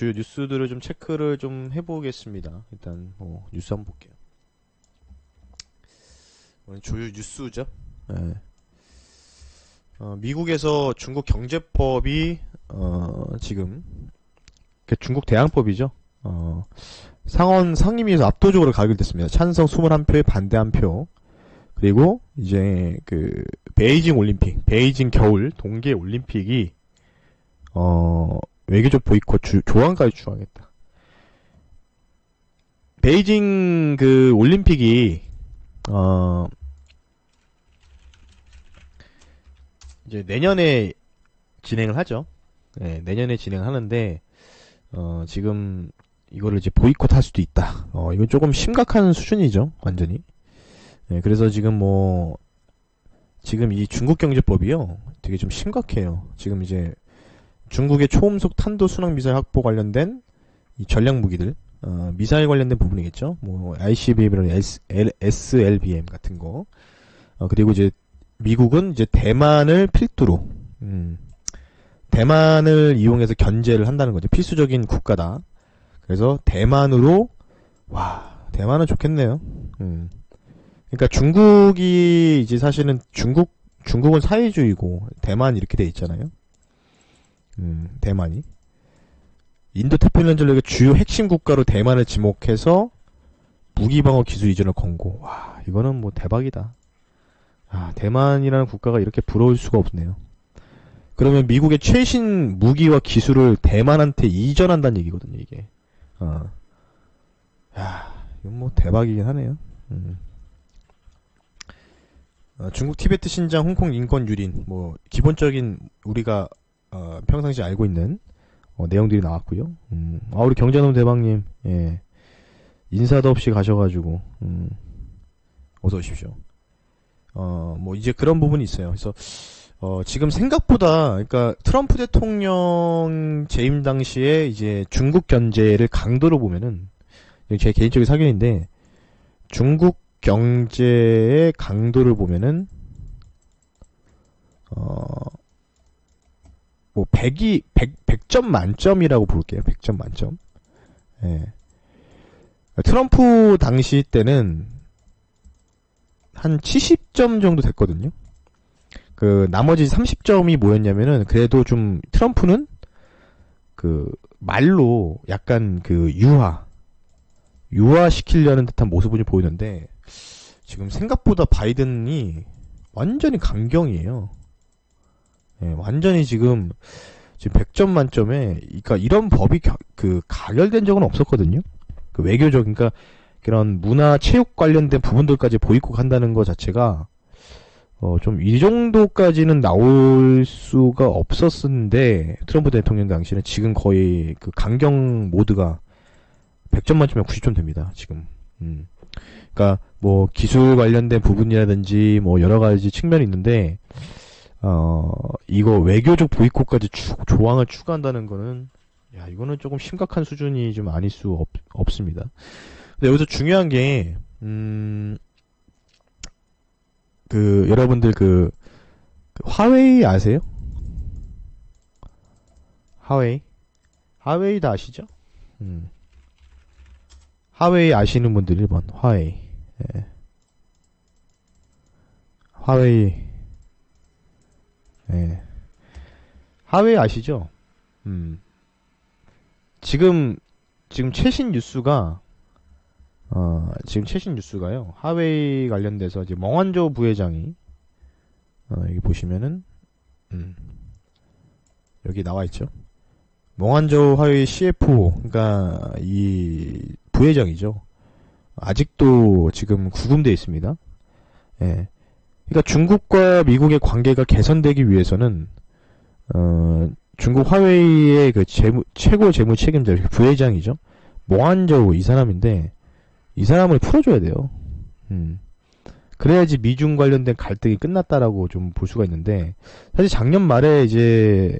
주요 뉴스들을 좀 체크를 좀 해보겠습니다. 일단 뭐 뉴스 한번 볼게요. 오늘 주요 뉴스죠. 네. 미국에서 중국 경제법이 지금 중국 대항법이죠. 상원 상임위에서 압도적으로 가결됐습니다. 찬성 21표에 반대 1표. 그리고 이제 그 베이징 올림픽, 베이징 겨울 동계 올림픽이 외교적 보이콧 조항까지 추가하겠다. 베이징 그 올림픽이 이제 내년에 진행을 하죠. 네, 내년에 진행하는데 지금 이거를 이제 보이콧 할 수도 있다. 이건 조금 심각한 수준이죠, 완전히. 네, 그래서 지금 지금 이 중국 경제법이요, 되게 좀 심각해요. 지금 이제 중국의 초음속 탄도 순항 미사일 확보 관련된 이 전략 무기들, 미사일 관련된 부분이겠죠. 뭐 ICBM이나 SLBM 같은 거. 그리고 이제 미국은 이제 대만을 필두로, 대만을 이용해서 견제를 한다는 거죠. 필수적인 국가다. 그래서 대만으로, 대만은 좋겠네요. 그러니까 중국이 이제 사실은 중국은 사회주의고 대만 이렇게 돼 있잖아요. 대만이 인도 태평양 전력의 주요 핵심 국가로 대만을 지목해서 무기방어 기술 이전을 권고. 이거는 뭐 대박이다. 대만이라는 국가가 이렇게 부러울 수가 없네요. 그러면 미국의 최신 무기와 기술을 대만한테 이전한다는 얘기거든요, 이게. 이건 뭐 대박이긴 하네요. 중국 티베트 신장 홍콩 인권 유린, 뭐 기본적인 우리가 평상시 알고 있는 내용들이 나왔고요. 우리 경제놈 대박님, 예, 인사도 없이 가셔가지고 어서 오십시오. 뭐 이제 그런 부분이 있어요. 그래서 지금 생각보다, 그러니까 트럼프 대통령 재임 당시에 이제 중국 견제를 강도로 보면은, 제 개인적인 사견인데, 중국 경제의 강도를 보면은 뭐 100점 만점이라고 볼게요. 100점 만점. 예. 트럼프 당시 때는 한 70점 정도 됐거든요. 그 나머지 30점이 뭐였냐면은, 그래도 좀 트럼프는 그 말로 약간 그 유화시키려는 듯한 모습을 보이는데, 지금 생각보다 바이든이 완전히 강경이에요. 예, 완전히 지금 100점 만점에, 그러니까 이런 법이 가결된 적은 없었거든요. 그 외교적, 그러니까 그런 문화, 체육 관련된 부분들까지 보이콧 한다는 것 자체가 좀 이 정도까지는 나올 수가 없었는데, 트럼프 대통령 당시는 지금 거의 그 강경 모드가 100점 만점에 90점 됩니다, 지금. 그러니까 뭐 기술 관련된 부분이라든지 뭐 여러 가지 측면이 있는데, 이거 외교적 보이콧까지 조항을 추가한다는 거는, 이거는 조금 심각한 수준이 좀 아닐 수 없습니다. 근데 여기서 중요한 게, 여러분들 그 화웨이 아세요? 화웨이 다 아시죠? 화웨이 아시는 분들 1번 화웨이. 예. 화웨이. 예. 화웨이 아시죠? 지금 최신 뉴스가 요 화웨이 관련돼서 이제 멍한조 부회장이, 여기 보시면은 여기 나와 있죠. 멍한조 화웨이 CFO, 그러니까 이 부회장이죠. 아직도 지금 구금되어 있습니다. 예. 그러니까 중국과 미국의 관계가 개선되기 위해서는 중국 화웨이의 그 최고 재무 책임자 부회장이죠. 멍한조 이 사람인데, 이 사람을 풀어줘야 돼요. 그래야지 미중 관련된 갈등이 끝났다라고 좀 볼 수가 있는데, 사실 작년 말에 이제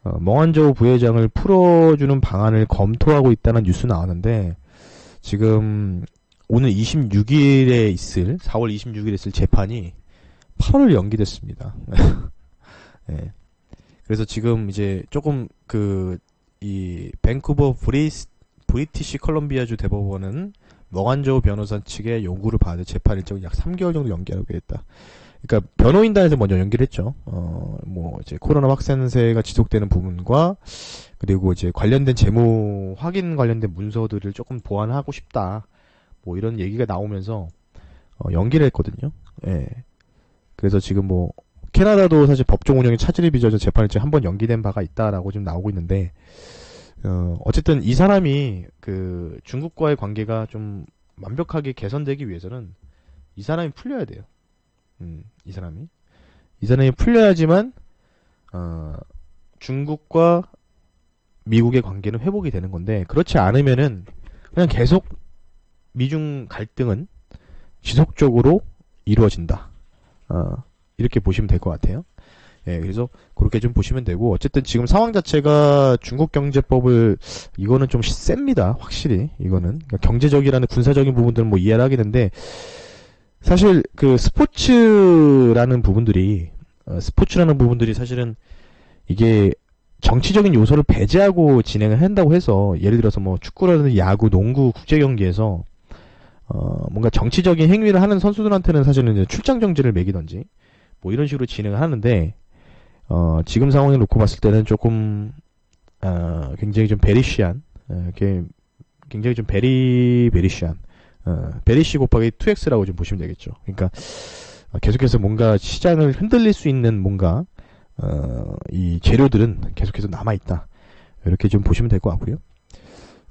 멍한조 부회장을 풀어주는 방안을 검토하고 있다는 뉴스 나왔는데, 지금 오늘 26일에 있을 4월 26일에 있을 재판이 8월 연기됐습니다. 네. 그래서 지금 이제 조금 이 밴쿠버 브리티시 컬럼비아주 대법원은 머간조 변호사 측의 요구를 받아 재판 일정을 약 3개월 정도 연기하게 했다. 그러니까 변호인단에서 먼저 연기를 했죠. 뭐 이제 코로나 확산세가 지속되는 부분과 그리고 이제 관련된 재무 확인 관련된 문서들을 조금 보완하고 싶다. 뭐 이런 얘기가 나오면서 연기를 했거든요. 예. 그래서 지금 뭐 캐나다도 사실 법정 운영에 차질이 빚어져 재판이 지금 한번 연기된 바가 있다라고 지금 나오고 있는데 어쨌든 이 사람이 그 중국과의 관계가 좀 완벽하게 개선되기 위해서는 이 사람이 풀려야 돼요. 이 사람이 풀려야지만 중국과 미국의 관계는 회복이 되는 건데 그렇지 않으면은 그냥 계속 미중 갈등은 지속적으로 이루어진다. 이렇게 보시면 될 것 같아요. 예, 그래서 그렇게 좀 보시면 되고 어쨌든 지금 상황 자체가 중국 경제법을 이거는 좀 셉니다. 확실히 이거는 그러니까 경제적이라는 군사적인 부분들은 뭐 이해를 하겠는데 사실 그 스포츠라는 부분들이 사실은 이게 정치적인 요소를 배제하고 진행을 한다고 해서 예를 들어서 뭐 축구라든지 야구, 농구, 국제 경기에서 뭔가 정치적인 행위를 하는 선수들한테는 사실은 이제 출장 정지를 매기던지 뭐 이런 식으로 진행을 하는데 지금 상황을 놓고 봤을 때는 조금 굉장히 좀 베리시한 굉장히 좀 베리시한 베리시 곱하기 2x라고 좀 보시면 되겠죠. 그러니까 계속해서 뭔가 시장을 흔들릴 수 있는 뭔가 이 재료들은 계속해서 남아있다. 이렇게 좀 보시면 될 것 같고요.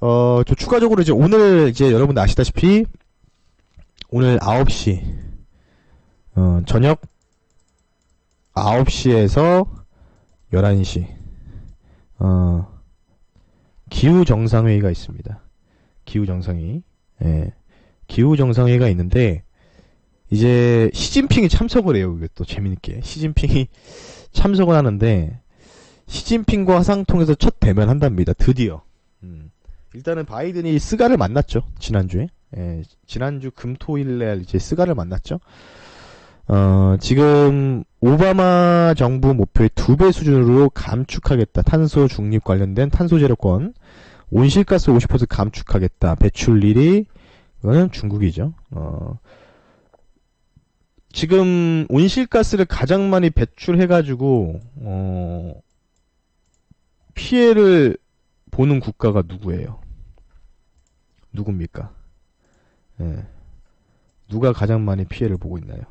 저 추가적으로 이제 오늘 이제 여러분들 아시다시피 오늘 9시 저녁 9시에서 11시 기후정상회의가 있습니다. 기후정상회의. 예. 기후정상회의가 있는데 이제 시진핑이 참석을 해요. 이게 또 재밌게 시진핑이 참석을 하는데 시진핑과 화상통해서 첫 대면한답니다. 드디어. 일단은 바이든이 스가를 만났죠. 지난주에. 예, 지난주 금토일날 이제 스가를 만났죠. 지금 오바마 정부 목표의 2배 수준으로 감축하겠다. 탄소 중립 관련된 탄소 제로권, 온실가스 50% 감축하겠다. 배출일이 이거는 중국이죠. 지금 온실가스를 가장 많이 배출해가지고 피해를 보는 국가가 누구예요? 누굽니까? 예. 누가 가장 많이 피해를 보고 있나요?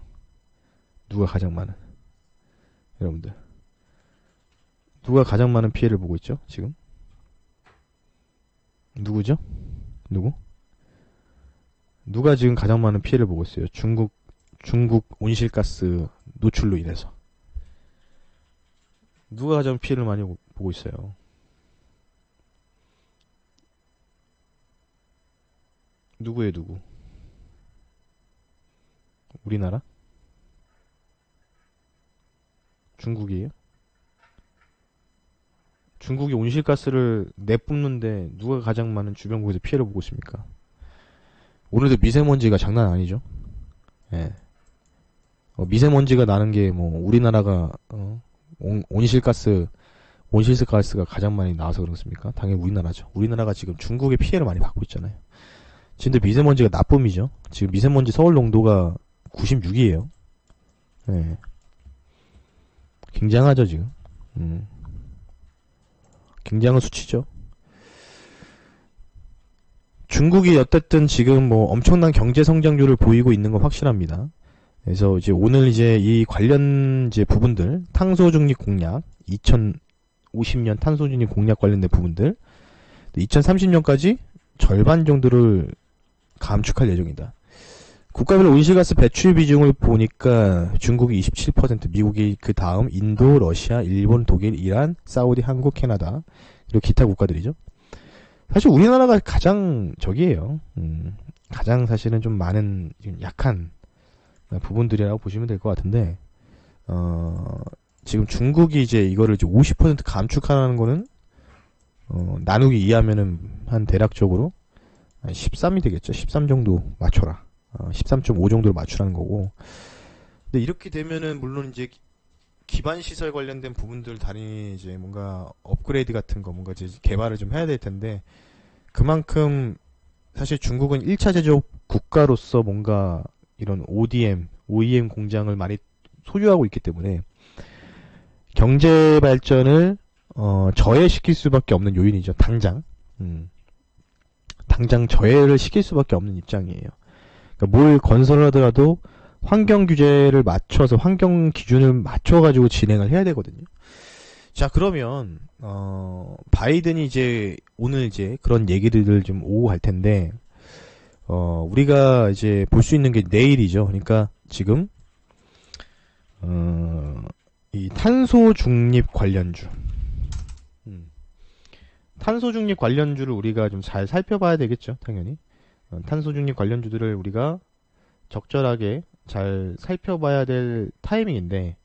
누가 가장 많은? 여러분들. 누가 가장 많은 피해를 보고 있죠? 지금? 누구죠? 누구? 누가 지금 가장 많은 피해를 보고 있어요? 중국 온실가스 노출로 인해서. 누가 가장 피해를 많이 보고 있어요? 누구예요, 누구? 우리나라? 중국이에요? 중국이 온실가스를 내뿜는데 누가 가장 많은 주변국에서 피해를 보고 있습니까? 오늘도 미세먼지가 장난 아니죠? 예. 미세먼지가 나는 게 뭐 우리나라가 온실가스가 가장 많이 나와서 그렇습니까? 당연히 우리나라죠. 우리나라가 지금 중국의 피해를 많이 받고 있잖아요. 지금 미세먼지가 나쁨이죠. 지금 미세먼지 서울 농도가 96이에요. 예. 굉장하죠 지금. 굉장한 수치죠. 중국이 어쨌든 지금 뭐 엄청난 경제 성장률을 보이고 있는 건 확실합니다. 그래서 이제 오늘 이제 이 관련 이제 부분들, 탄소 중립 공약, 2050년 탄소 중립 공약 관련된 부분들, 2030년까지 절반 정도를 감축할 예정이다. 국가별 온실가스 배출 비중을 보니까 중국이 27%, 미국이 그 다음 인도, 러시아, 일본, 독일, 이란, 사우디, 한국, 캐나다 그리고 기타 국가들이죠. 사실 우리나라가 가장 저기예요. 가장 사실은 좀 많은 지금 약한 부분들이라고 보시면 될 것 같은데 지금 중국이 이제 이거를 이제 50% 감축하는 거는 나누기 2하면은 한 대략적으로 13이 되겠죠. 13 정도 맞춰라. 13.5 정도를 맞추라는 거고. 근데 이렇게 되면은 물론 이제 기반 시설 관련된 부분들 다리 이제 뭔가 업그레이드 같은 거 뭔가 이제 개발을 좀 해야 될 텐데 그만큼 사실 중국은 1차 제조업 국가로서 뭔가 이런 ODM, OEM 공장을 많이 소유하고 있기 때문에 경제 발전을 저해시킬 수밖에 없는 요인이죠. 당장. 당장 저해를 시킬 수밖에 없는 입장이에요. 그러니까 뭘 건설하더라도 환경 규제를 맞춰서 환경 기준을 맞춰가지고 진행을 해야 되거든요. 자, 그러면 바이든이 이제 오늘 이제 그런 얘기들을 좀 오고 갈 텐데 우리가 이제 볼 수 있는 게 내일이죠. 그러니까 지금 이 탄소 중립 관련주, 탄소 중립 관련주를 우리가 좀 잘 살펴봐야 되겠죠, 당연히. 탄소 중립 관련주들을 우리가 적절하게 잘 살펴봐야 될 타이밍인데,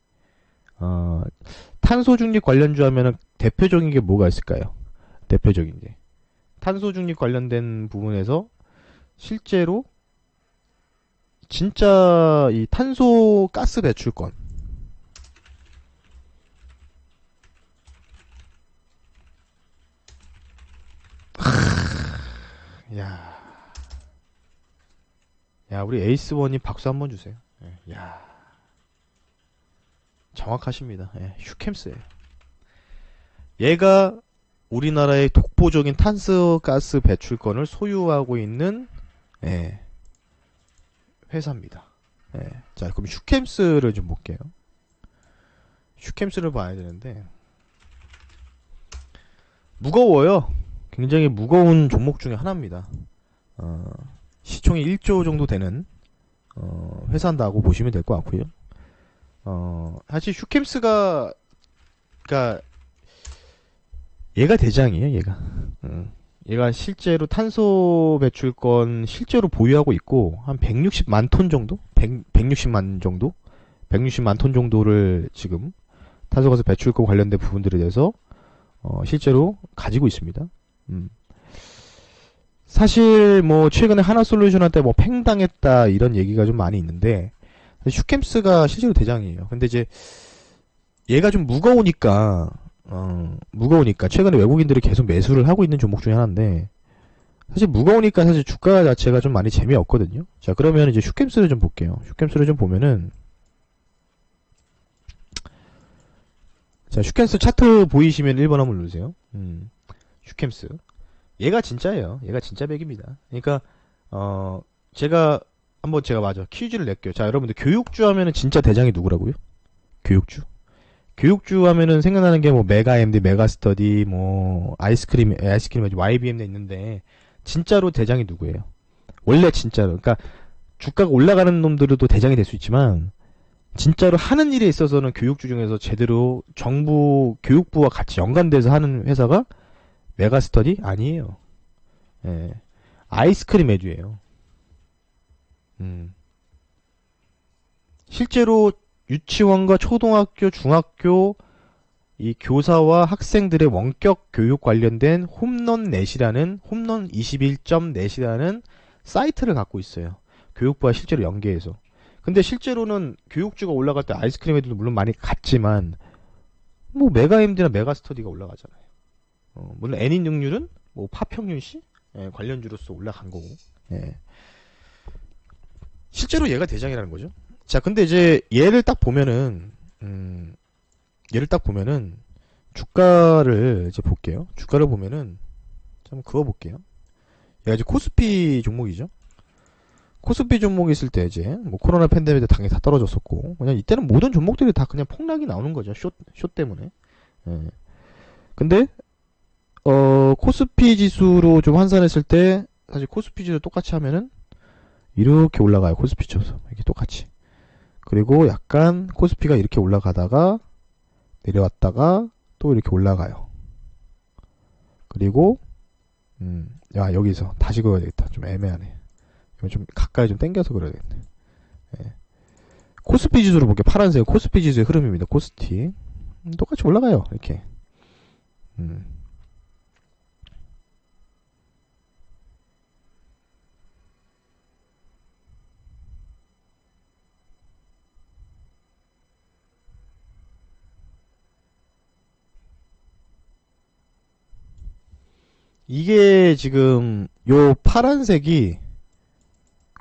탄소 중립 관련주 하면은 대표적인 게 뭐가 있을까요? 대표적인 게. 탄소 중립 관련된 부분에서 실제로 진짜 이 탄소 가스 배출권, 야, 야, 우리 에이스원님 박수 한번 주세요. 예, 야, 정확하십니다. 예, 휴캠스예요. 얘가 우리나라의 독보적인 탄소가스 배출권을 소유하고 있는 예, 회사입니다. 예, 자, 그럼 휴캠스를 좀 볼게요. 휴캠스를 봐야 되는데 무거워요. 굉장히 무거운 종목 중에 하나입니다. 시총이 1조 정도 되는 회사인다고 보시면 될 것 같고요. 사실 휴캠스가 그러니까 얘가 대장이에요. 얘가 얘가 실제로 탄소 배출권 실제로 보유하고 있고 한 160만 톤 정도? 160만 정도? 160만 톤 정도를 지금 탄소가스 배출권 관련된 부분들에 대해서 실제로 가지고 있습니다. 사실 뭐 최근에 하나솔루션한테 뭐 팽당했다 이런 얘기가 좀 많이 있는데 휴캠스가 실제로 대장이에요. 근데 이제 얘가 좀 무거우니까 최근에 외국인들이 계속 매수를 하고 있는 종목 중에 하나인데 사실 무거우니까 사실 주가 자체가 좀 많이 재미없거든요. 자, 그러면 이제 휴캠스를 좀 볼게요. 휴캠스를 좀 보면은 자, 휴캠스 차트 보이시면 1번 한번 누르세요. 휴캠스. 얘가 진짜예요. 얘가 진짜 백입니다. 그러니까 제가 맞아 퀴즈를 낼게요. 자, 여러분들 교육주 하면은 진짜 대장이 누구라고요? 교육주. 교육주 하면은 생각나는 게 뭐 메가 MD, 메가 스터디, 뭐 아이스크림 YBM도 있는데 진짜로 대장이 누구예요? 원래 진짜로. 그러니까 주가가 올라가는 놈들도 대장이 될 수 있지만 진짜로 하는 일에 있어서는 교육주 중에서 제대로 정부 교육부와 같이 연관돼서 하는 회사가 메가스터디 아니에요. 예. 아이스크림 애주예요. 실제로 유치원과 초등학교, 중학교 이 교사와 학생들의 원격 교육 관련된 홈런 21.net이라는 사이트를 갖고 있어요. 교육부와 실제로 연계해서. 근데 실제로는 교육주가 올라갈 때 아이스크림 애들도 물론 많이 갔지만 뭐 메가MD나 메가스터디가 올라가잖아요. 물론 애니 능률은 뭐 파평윤 씨 관련주로서 올라간 거고. 예. 실제로 얘가 대장이라는 거죠. 자, 근데 이제 얘를 딱 보면은 주가를 이제 볼게요. 주가를 보면은 좀 그어볼게요. 얘가 이제 코스피 종목이죠. 코스피 종목이 있을 때 이제 뭐 코로나 팬데믹 때 당연히 다 떨어졌었고 그냥 이때는 모든 종목들이 다 그냥 폭락이 나오는 거죠. 쇼 때문에. 예. 근데 코스피 지수로 좀 환산했을 때 사실 코스피 지수 똑같이 하면은 이렇게 올라가요. 코스피 지수 이렇게 똑같이. 그리고 약간 코스피가 이렇게 올라가다가 내려왔다가 또 이렇게 올라가요. 그리고 야, 여기서 다시 그어야 되겠다. 좀 애매하네. 좀 가까이 좀 당겨서 그려야겠네. 예. 코스피 지수로 볼게요. 파란색 코스피 지수의 흐름입니다. 코스티 똑같이 올라가요. 이렇게. 이게 지금 요 파란색이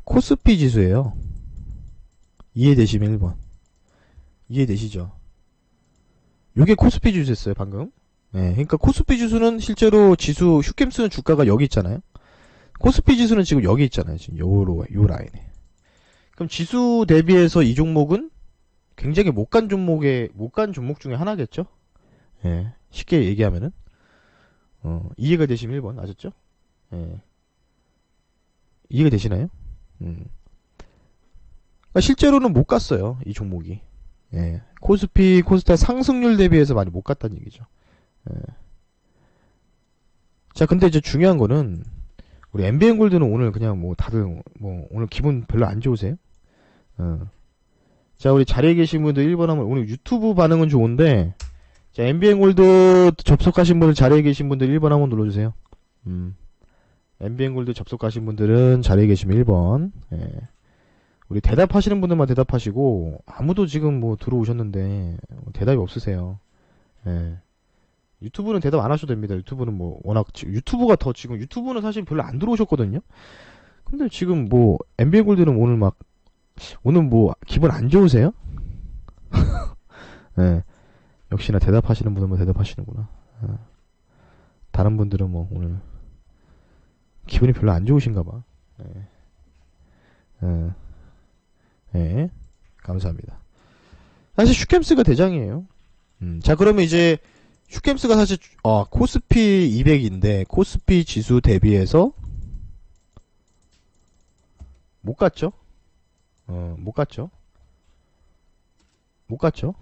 코스피 지수예요. 이해되시면 1번. 이해되시죠? 요게 코스피 지수였어요, 방금. 네, 그러니까 코스피 지수는 실제로 지수 슈캠스는 주가가 여기 있잖아요. 코스피 지수는 지금 여기 있잖아요. 지금 요 라인에. 그럼 지수 대비해서 이 종목은 굉장히 못 간 종목 중에 하나겠죠? 예. 쉽게 얘기하면은. 이해가 되시면 1번. 아셨죠? 예. 이해가 되시나요? 그러니까 실제로는 못 갔어요. 이 종목이. 예. 코스피, 코스닥 상승률 대비해서 많이 못 갔다는 얘기죠. 예. 자, 근데 이제 중요한 거는 우리 MBN골드는 오늘 그냥 뭐 다들 뭐 오늘 기분 별로 안 좋으세요? 자, 우리 자리에 계신 분들 1번 하면 오늘 유튜브 반응은 좋은데 자, MBN골드 접속하신 분들 자리에 계신 분들 1번 한번 눌러주세요. MBN골드 접속하신 분들은 자리에 계시면 1번. 예. 우리 대답하시는 분들만 대답하시고 아무도 지금 뭐 들어오셨는데 대답이 없으세요. 예. 유튜브는 대답 안 하셔도 됩니다. 유튜브는 뭐 워낙 유튜브가 더 지금 유튜브는 사실 별로 안 들어오셨거든요. 근데 지금 뭐 MBN골드는 오늘 뭐 기분 안 좋으세요? 예. 역시나 대답하시는 분들만 대답하시는구나. 예. 다른 분들은 뭐 오늘 기분이 별로 안 좋으신가 봐. 예. 예. 예. 감사합니다. 사실 슈캠스가 대장이에요. 자, 그러면 이제 슈캠스가 사실 코스피 200인데 코스피 지수 대비해서 못 갔죠? 못 갔죠? 못 갔죠?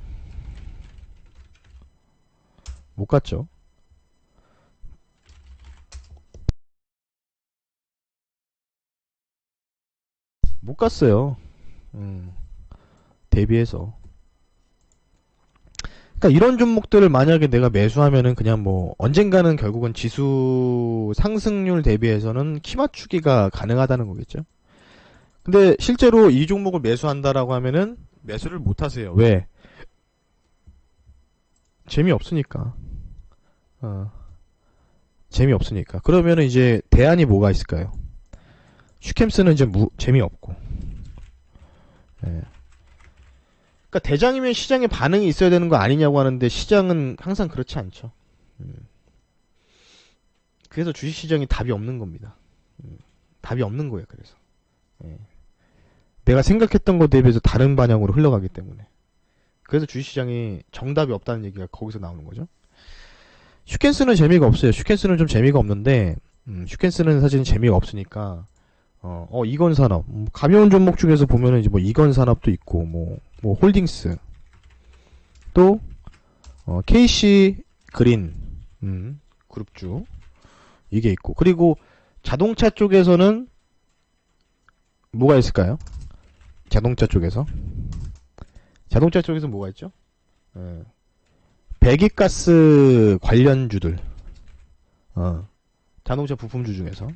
못 갔죠? 못 갔어요. 대비해서. 그러니까 이런 종목들을 만약에 내가 매수하면은 그냥 뭐 언젠가는 결국은 지수 상승률 대비해서는 키 맞추기가 가능하다는 거겠죠. 근데 실제로 이 종목을 매수한다라고 하면은 매수를 못 하세요. 왜? 재미없으니까. 재미없으니까. 그러면은 이제 대안이 뭐가 있을까요? 슈캠스는 이제 재미없고. 예. 그러니까 대장이면 시장에 반응이 있어야 되는 거 아니냐고 하는데 시장은 항상 그렇지 않죠. 그래서 주식시장이 답이 없는 겁니다. 답이 없는 거예요. 그래서 예. 내가 생각했던 것 대비해서 다른 방향으로 흘러가기 때문에 그래서 주식시장이 정답이 없다는 얘기가 거기서 나오는 거죠. 슈켄스는 재미가 없어요. 슈켄스는 좀 재미가 없는데 슈켄스는 사실 재미가 없으니까 이건산업 가벼운 종목 중에서 보면은 이제 뭐 이건산업도 있고 뭐 홀딩스 또 KC 그린 그룹주 이게 있고 그리고 자동차 쪽에서는 뭐가 있을까요? 자동차 쪽에서 뭐가 있죠? 배기가스 관련주들 자동차 부품주 중에서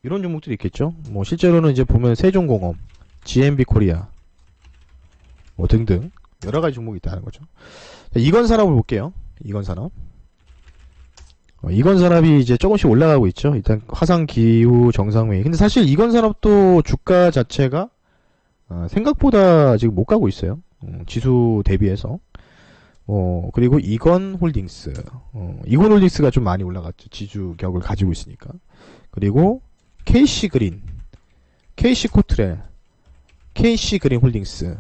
이런 종목들이 있겠죠? 뭐 실제로는 이제 보면 세종공업, GMB 코리아 뭐 등등 여러 가지 종목이 있다는 거죠. 자, 이건산업을 볼게요. 이건산업. 이건산업이 이제 조금씩 올라가고 있죠. 일단 화상기후 정상회의. 근데 사실 이건산업도 주가 자체가 생각보다 지금 못 가고 있어요. 지수 대비해서. 그리고 이건홀딩스. 이건홀딩스가 좀 많이 올라갔죠. 지주격을 가지고 있으니까. 그리고 KC그린, KC코트렐, KC그린 홀딩스.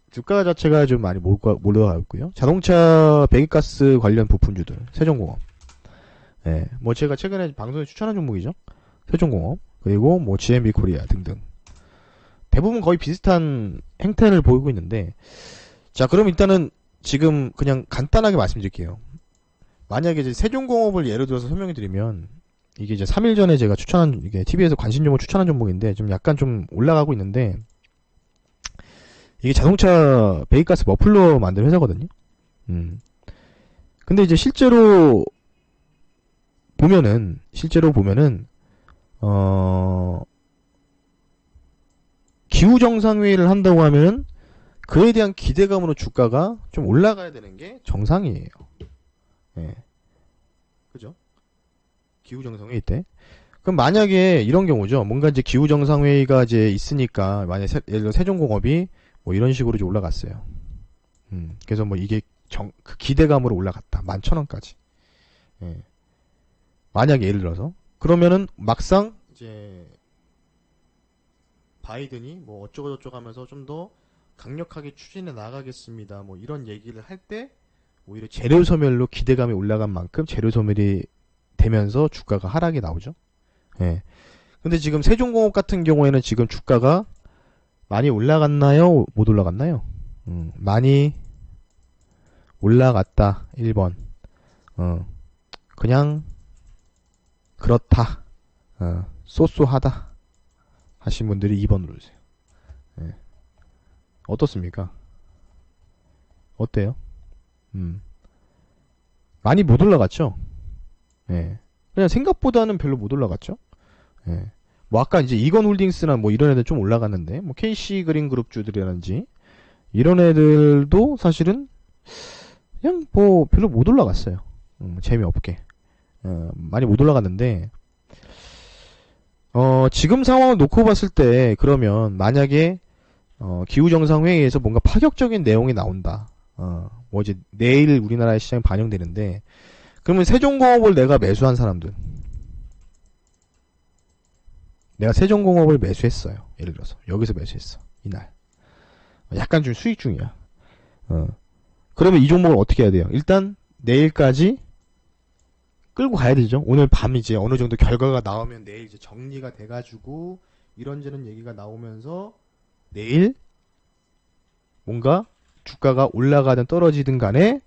주가 자체가 좀 많이 올라가고 있고요. 자동차 배기가스 관련 부품주들, 세종공업. 예, 뭐 제가 최근에 방송에 추천한 종목이죠. 세종공업, 그리고 뭐 GMB 코리아 등등. 대부분 거의 비슷한 행태를 보이고 있는데, 자, 그럼 일단은 지금 그냥 간단하게 말씀드릴게요. 만약에 이제 세종공업을 예를 들어서 설명해 드리면, 이게 이제 3일 전에 제가 이게 TV에서 관심 종목 추천한 종목인데, 좀 약간 좀 올라가고 있는데, 이게 자동차 배기가스 머플러 만드는 회사거든요. 근데 이제 실제로 보면은 기후정상회의를 한다고 하면은 그에 대한 기대감으로 주가가 좀 올라가야 되는 게 정상이에요. 예. 그죠? 기후정상회의 때. 그럼 만약에 이런 경우죠. 뭔가 이제 기후정상회의가 이제 있으니까, 만약에 예를 들어 세종공업이 뭐 이런 식으로 이제 올라갔어요. 그래서 뭐 이게 그 기대감으로 올라갔다. 11,000원까지. 예. 만약에 예를 들어서. 그러면은 막상 이제 바이든이 뭐 어쩌고저쩌고 하면서 좀 더 강력하게 추진해 나가겠습니다. 뭐 이런 얘기를 할 때 오히려 재료 소멸로 기대감이 올라간 만큼 재료 소멸이 되면서 주가가 하락이 나오죠. 예. 근데 지금 세종공업 같은 경우에는 지금 주가가 많이 올라갔나요? 못 올라갔나요? 많이 올라갔다. 1번. 그냥 그렇다. 쏘쏘하다. 하신 분들이 2번 누르세요. 예. 어떻습니까? 어때요? 많이 못 올라갔죠? 예. 그냥 생각보다는 별로 못 올라갔죠? 예. 뭐 아까 이제 이건홀딩스나 뭐 이런 애들 좀 올라갔는데, 뭐 KC 그린 그룹주들이라든지 이런 애들도 사실은 그냥 뭐 별로 못 올라갔어요. 재미없게. 많이 못 올라갔는데, 지금 상황을 놓고 봤을 때 그러면 만약에 기후정상회의에서 뭔가 파격적인 내용이 나온다. 뭐 이제 내일 우리나라의 시장에 반영되는데, 그러면 세종공업을 내가 매수한 사람들, 내가 세종공업을 매수했어요. 예를 들어서 여기서 매수했어. 이날 약간 좀 수익 중이야. 그러면 이 종목을 어떻게 해야 돼요? 일단 내일까지 끌고 가야 되죠. 오늘 밤 이제 어느 정도 결과가 나오면 내일 이제 정리가 돼가지고 이런저런 얘기가 나오면서 내일 뭔가 주가가 올라가든 떨어지든 간에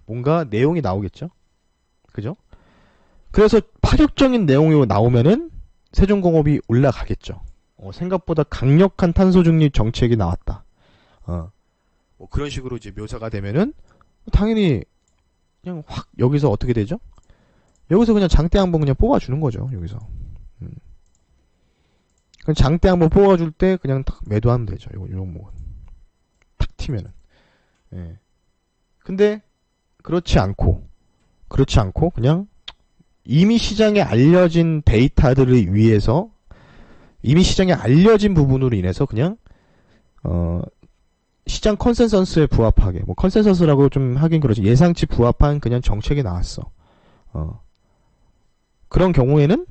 뭔가 내용이 나오겠죠. 그죠? 그래서 파격적인 내용이 나오면은 세종공업이 올라가겠죠. 생각보다 강력한 탄소 중립 정책이 나왔다. 뭐 그런 식으로 이제 묘사가 되면은 당연히 그냥 확 여기서 어떻게 되죠? 여기서 그냥 장대 한번 그냥 뽑아주는 거죠. 여기서. 그냥 장대 한번 뽑아줄 때 그냥 딱 매도하면 되죠. 이 종목은 탁 튀면은. 예. 근데 그렇지 않고 그냥 이미 시장에 알려진 데이터들을 위해서, 이미 시장에 알려진 부분으로 인해서 그냥 시장 컨센서스에 부합하게, 뭐 컨센서스라고 좀 하긴 그러지, 예상치 부합한 그냥 정책이 나왔어. 그런 경우에는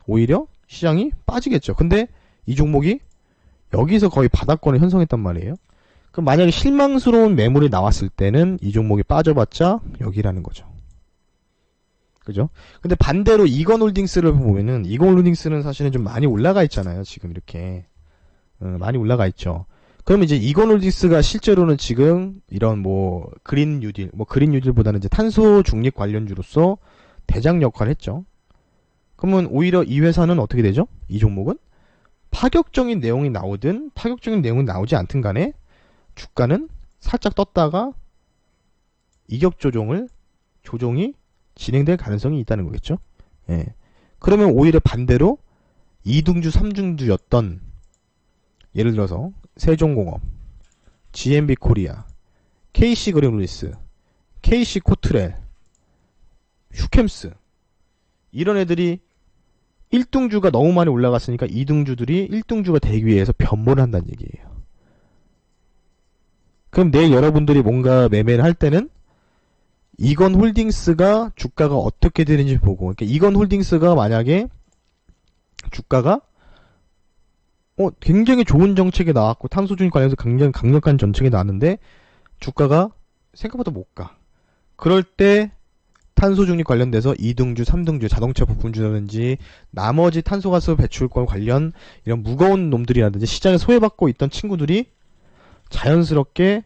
오히려 시장이 빠지겠죠. 근데 이 종목이 여기서 거의 바닥권을 형성했단 말이에요. 그럼 만약에 실망스러운 매물이 나왔을 때는 이 종목이 빠져봤자 여기라는 거죠. 그죠? 근데 반대로 이건홀딩스를 보면은, 이건홀딩스는 사실은 좀 많이 올라가 있잖아요. 지금 이렇게. 많이 올라가 있죠. 그럼 이제 이건홀딩스가 실제로는 지금 이런 뭐 그린 뉴딜, 뭐 그린 뉴딜보다는 이제 탄소 중립 관련주로서 대장 역할을 했죠. 그러면 오히려 이 회사는 어떻게 되죠? 이 종목은 파격적인 내용이 나오든 파격적인 내용이 나오지 않든 간에 주가는 살짝 떴다가 이격 조종이 진행될 가능성이 있다는 거겠죠. 예. 그러면 오히려 반대로 2등주, 3등주였던, 예를 들어서 세종공업, GMB 코리아, KC 그린리스, KC 코트렐, 휴캠스, 이런 애들이 1등주가 너무 많이 올라갔으니까 2등주들이 1등주가 되기 위해서 변모를 한다는 얘기예요. 그럼 내일 여러분들이 뭔가 매매를 할 때는 이건홀딩스가 주가가 어떻게 되는지 보고, 그러니까 이건홀딩스가 만약에 주가가 굉장히 좋은 정책이 나왔고 탄소중립 관련해서 굉장히 강력한 정책이 나왔는데 주가가 생각보다 못 가. 그럴 때 탄소중립 관련돼서 2등주, 3등주, 자동차 부품주라든지 나머지 탄소가스 배출권 관련 이런 무거운 놈들이라든지 시장에 소외받고 있던 친구들이 자연스럽게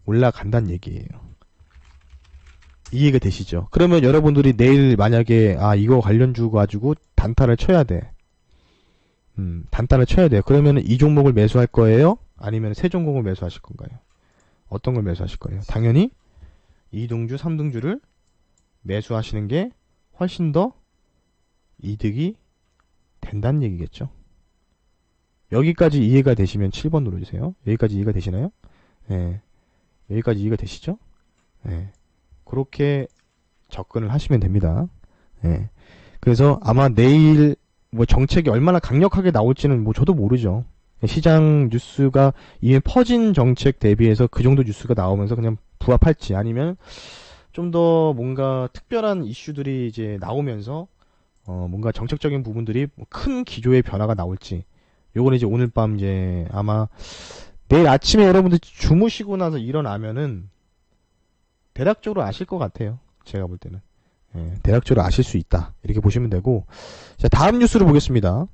올라간다는 얘기예요. 이해가 되시죠? 그러면 여러분들이 내일 만약에 이거 관련주 가지고 단타를 쳐야 돼. 단타를 쳐야 돼요. 그러면 이 종목을 매수할 거예요? 아니면 세종공을 매수하실 건가요? 어떤 걸 매수하실 거예요? 당연히 2등주, 3등주를 매수하시는 게 훨씬 더 이득이 된다는 얘기겠죠. 여기까지 이해가 되시면 7번 눌러주세요. 여기까지 이해가 되시나요? 네. 여기까지 이해가 되시죠? 네. 그렇게 접근을 하시면 됩니다. 예. 그래서 아마 내일 뭐 정책이 얼마나 강력하게 나올지는 뭐 저도 모르죠. 시장 뉴스가 이미 퍼진 정책 대비해서 그 정도 뉴스가 나오면서 그냥 부합할지, 아니면 좀 더 뭔가 특별한 이슈들이 이제 나오면서 뭔가 정책적인 부분들이 큰 기조의 변화가 나올지, 요거는 이제 오늘 밤 이제 아마 내일 아침에 여러분들 주무시고 나서 일어나면은 대략적으로 아실 것 같아요. 제가 볼 때는. 예, 대략적으로 아실 수 있다, 이렇게 보시면 되고. 자, 다음 뉴스를 보겠습니다.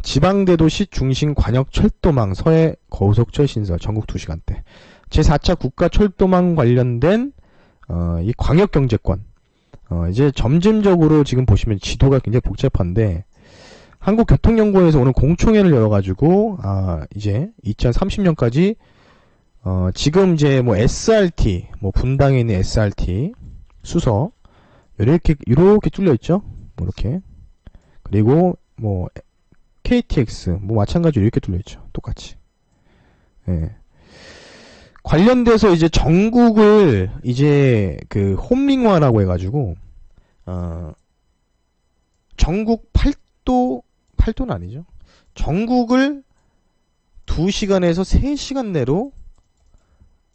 지방대도시 중심 관역 철도망 서해 고속철 신설 전국 2시간대. 제4차 국가철도망 관련된 이 광역경제권, 이제 점진적으로 지금 보시면 지도가 굉장히 복잡한데, 한국교통연구원에서 오늘 공청회를 열어가지고 이제 2030년까지 지금 이제 뭐 SRT, 뭐 분당에 있는 SRT 수서 이렇게 뚫려 있죠. 뭐 이렇게, 그리고 뭐 KTX 뭐 마찬가지로 이렇게 뚫려 있죠. 똑같이. 예. 관련돼서 이제 전국을 이제 그 홈링화라고 해가지고 전국 8도는 아니죠. 전국을 2시간에서 3시간 내로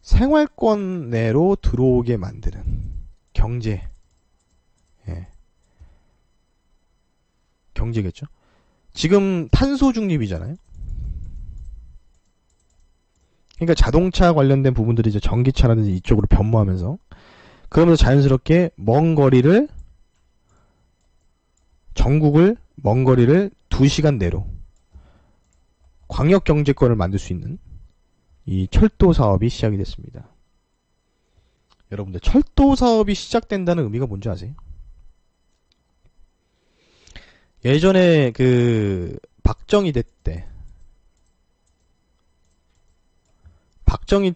생활권 내로 들어오게 만드는 경제. 예. 경제겠죠. 지금 탄소 중립이잖아요. 그러니까 자동차 관련된 부분들이 이제 전기차라든지 이쪽으로 변모하면서, 그러면서 자연스럽게 전국을 먼 거리를 2시간 내로 광역 경제권을 만들 수 있는 이 철도 사업이 시작이 됐습니다. 여러분들, 철도 사업이 시작된다는 의미가 뭔지 아세요? 예전에 그 박정희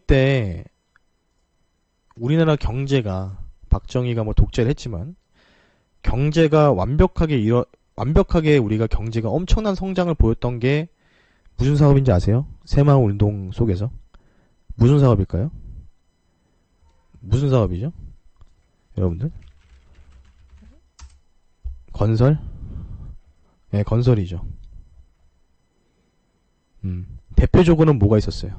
때 우리나라 경제가, 박정희가 뭐 독재를 했지만 경제가 완벽하게 우리가 경제가 엄청난 성장을 보였던 게 무슨 사업인지 아세요? 새마을 운동 속에서 무슨 사업일까요? 무슨 사업이죠? 여러분들? 건설? 네, 건설이죠. 대표적으로는 뭐가 있었어요?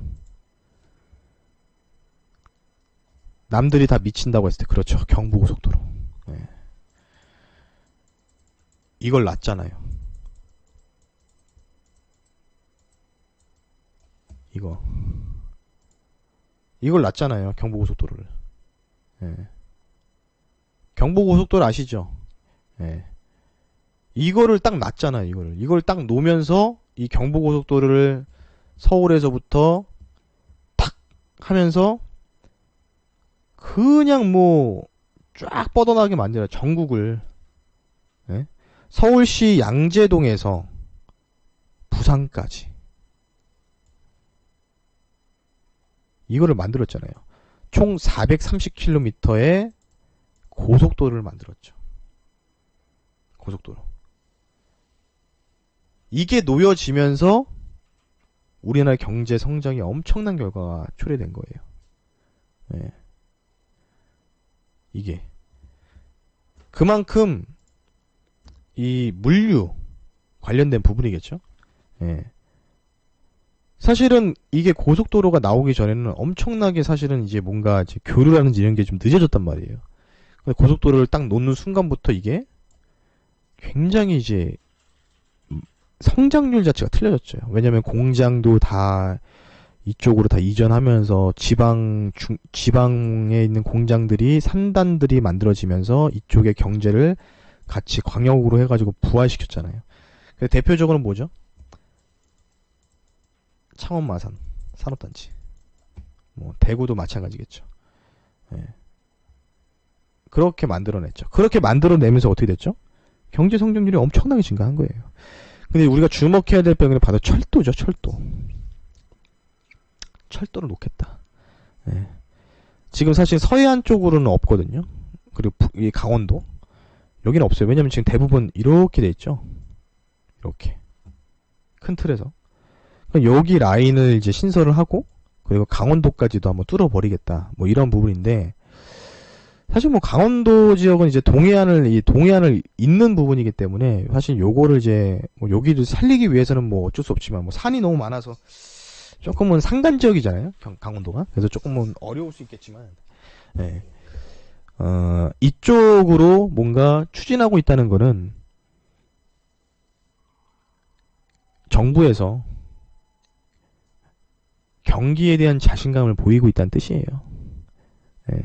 남들이 다 미친다고 했을 때, 그렇죠. 경부고속도로. 네. 이걸 놨잖아요. 이걸 놨잖아요. 경부고속도로를. 네. 경부고속도로 아시죠? 네. 이거를 딱 놨잖아요. 이걸 딱 놓으면서 이 경부고속도로를 서울에서부터 탁 하면서 그냥 뭐 쫙 뻗어나게 만들어요. 전국을. 네? 서울시 양재동에서 부산까지 이거를 만들었잖아요. 총 430km의 고속도로를 만들었죠. 고속도로. 이게 놓여지면서 우리나라 경제 성장이 엄청난 결과가 초래된 거예요. 네. 이게 그만큼 이 물류 관련된 부분이겠죠. 예. 사실은 이게 고속도로가 나오기 전에는 엄청나게 사실은 이제 뭔가 이제 교류라든지 이런 게 좀 늦어졌단 말이에요. 고속도로를 딱 놓는 순간부터 이게 굉장히 이제 성장률 자체가 틀려졌죠. 왜냐면 공장도 다 이쪽으로 다 이전하면서 지방에 있는 공장들이, 산단들이 만들어지면서 이쪽의 경제를 같이 광역으로 해가지고 부활시켰잖아요. 대표적으로는 뭐죠? 창원 마산 산업단지. 뭐 대구도 마찬가지겠죠. 예. 그렇게 만들어냈죠. 그렇게 만들어내면서 어떻게 됐죠? 경제 성장률이 엄청나게 증가한 거예요. 근데 우리가 주목해야 될 병은 바로 철도죠. 철도를 놓겠다. 예. 지금 사실 서해안 쪽으로는 없거든요. 그리고 이 강원도 여기는 없어요. 왜냐면 지금 대부분 이렇게 돼 있죠. 이렇게 큰 틀에서 여기 라인을 이제 신설을 하고, 그리고 강원도까지도 한번 뚫어버리겠다, 뭐 이런 부분인데, 사실 뭐 강원도 지역은 이제 동해안을 잇는 부분이기 때문에 사실 요거를 이제 뭐 여기를 살리기 위해서는 뭐 어쩔 수 없지만 뭐 산이 너무 많아서 조금은 산간 지역이잖아요. 강원도가. 그래서 조금은 어려울 수 있겠지만, 네. 이쪽으로 뭔가 추진하고 있다는 거는 정부에서 경기에 대한 자신감을 보이고 있다는 뜻이에요. 예.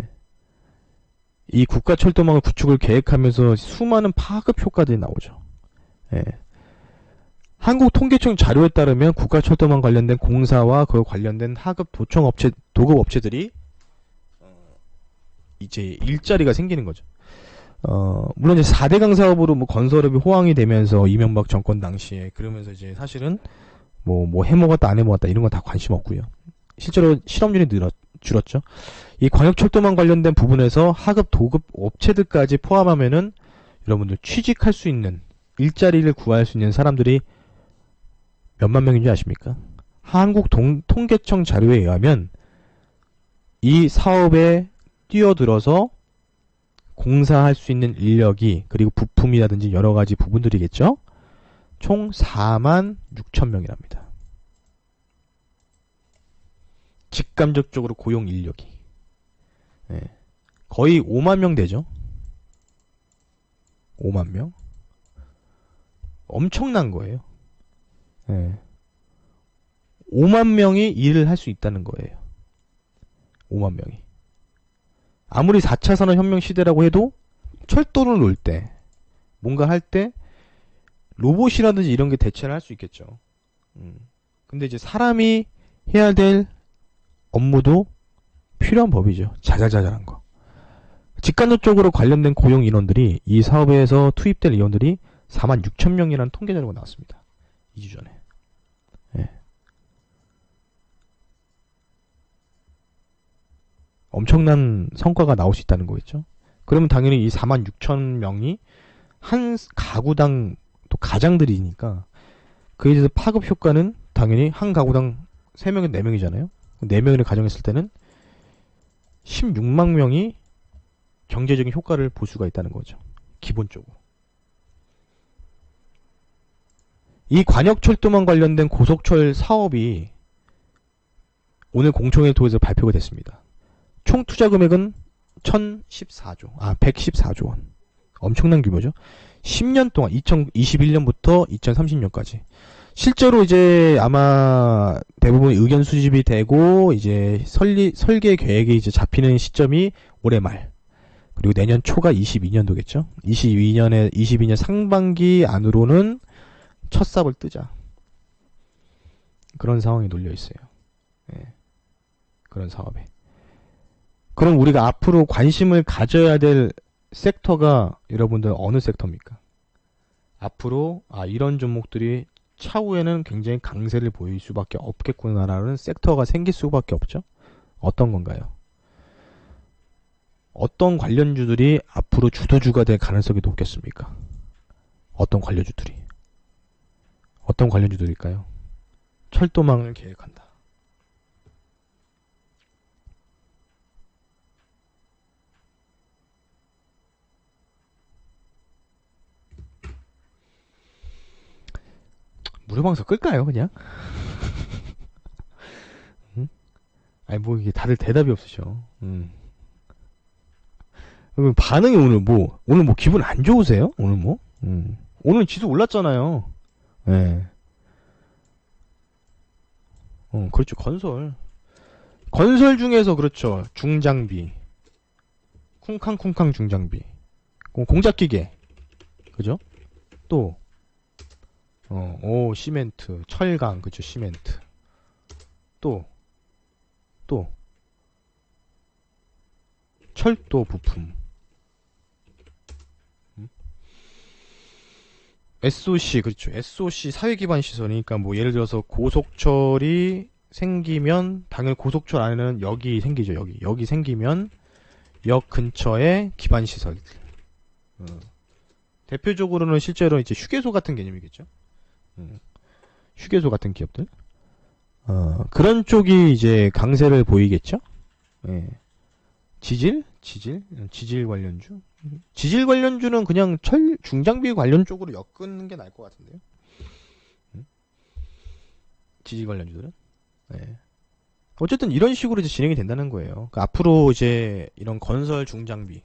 이 국가철도망을 구축을 계획하면서 수많은 파급 효과들이 나오죠. 예. 한국통계청 자료에 따르면 국가철도망 관련된 공사와 그 관련된 하급 도청업체, 도급업체들이 이제 일자리가 생기는 거죠. 물론 이제 4대강 사업으로 뭐 건설업이 호황이 되면서 이명박 정권 당시에 그러면서 이제 사실은 뭐 해먹었다 안 해먹었다 이런 건 다 관심 없고요. 실제로 실업률이 줄었죠. 이 광역철도망 관련된 부분에서 하급 도급 업체들까지 포함하면은 여러분들 취직할 수 있는 일자리를 구할 수 있는 사람들이 몇만 명인 줄 아십니까? 한국통계청 자료에 의하면 이 사업에 뛰어들어서 공사할 수 있는 인력이 그리고 부품이라든지 여러 가지 부분들이겠죠. 총 4만 6천 명이랍니다. 직간접적으로 고용 인력이. 예. 거의 5만 명 되죠. 5만 명. 엄청난 거예요. 예. 5만 명이 일을 할 수 있다는 거예요. 5만 명이. 아무리 4차 산업혁명 시대라고 해도 철도를 놓을 때, 뭔가 할 때 로봇이라든지 이런 게 대체를 할 수 있겠죠. 근데 이제 사람이 해야 될 업무도 필요한 법이죠. 자잘자잘한 거. 직간접적으로 관련된 고용 인원들이 이 사업에서 투입될 인원들이 4만 6천 명이라는 통계 자료가 나왔습니다. 2주 전에. 예. 엄청난 성과가 나올 수 있다는 거겠죠. 그러면 당연히 이 4만 6천 명이 한 가구당 또 가장들이니까 그에 대해서 파급 효과는 당연히 한 가구당 3명에 4명이잖아요. 4명을 가정했을 때는 16만 명이 경제적인 효과를 볼 수가 있다는 거죠. 기본적으로. 이 관역철도망 관련된 고속철 사업이 오늘 공청회를 통해서 발표가 됐습니다. 총 투자 금액은 114조 원. 엄청난 규모죠. 10년 동안 2021년부터 2030년까지. 실제로 이제 아마 대부분 의견 수집이 되고 이제 설계 계획이 이제 잡히는 시점이 올해 말. 그리고 내년 초가 22년도겠죠. 22년 상반기 안으로는 첫 삽을 뜨자. 그런 상황이 놓여 있어요. 예. 그런 사업에. 그럼 우리가 앞으로 관심을 가져야 될 섹터가 여러분들 어느 섹터입니까? 앞으로 이런 종목들이 차후에는 굉장히 강세를 보일 수밖에 없겠구나라는 섹터가 생길 수밖에 없죠. 어떤 건가요? 어떤 관련주들이 앞으로 주도주가 될 가능성이 높겠습니까? 어떤 관련주들일까요? 철도망을 계획한다. 무료방송 끌까요, 그냥? 응? 아니, 뭐, 이게 다들 대답이 없으셔. 반응이 오늘 뭐 기분 안 좋으세요? 오늘 뭐? 오늘 지수 올랐잖아요. 예. 네. 그렇죠. 건설 중에서 그렇죠. 중장비. 쿵쾅쿵쾅 중장비. 공작기계. 그죠? 또, 시멘트, 철강, 그쵸, 시멘트. 또, 철도 부품. SOC, 그렇죠. SOC 사회기반 시설이니까 뭐 예를 들어서 고속철이 생기면 당연히 고속철 안에는 역이 생기죠. 역이 생기면 역 근처에 기반 시설들. 대표적으로는 실제로 이제 휴게소 같은 개념이겠죠. 휴게소 같은 기업들. 그런 쪽이 이제 강세를 보이겠죠. 예. 지질 지질 관련주? 지질 관련주는 그냥 중장비 관련 쪽으로 엮는 게 나을 것 같은데요. 지질 관련주들은. 네. 어쨌든 이런 식으로 이제 진행이 된다는 거예요. 그러니까 앞으로 이제 이런 건설 중장비,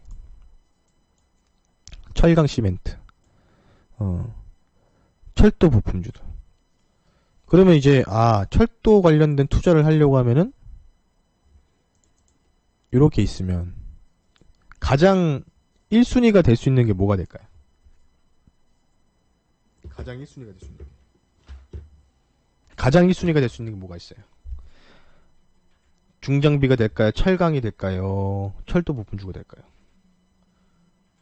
철강 시멘트, 철도 부품주들. 그러면 이제 철도 관련된 투자를 하려고 하면은 이렇게 있으면 가장 1순위가 될 수 있는 게 뭐가 될까요? 가장 1순위가 될 수 있는 게. 가장 1순위가 될 수 있는 게 뭐가 있어요? 중장비가 될까요? 철강이 될까요? 철도 부품주가 될까요?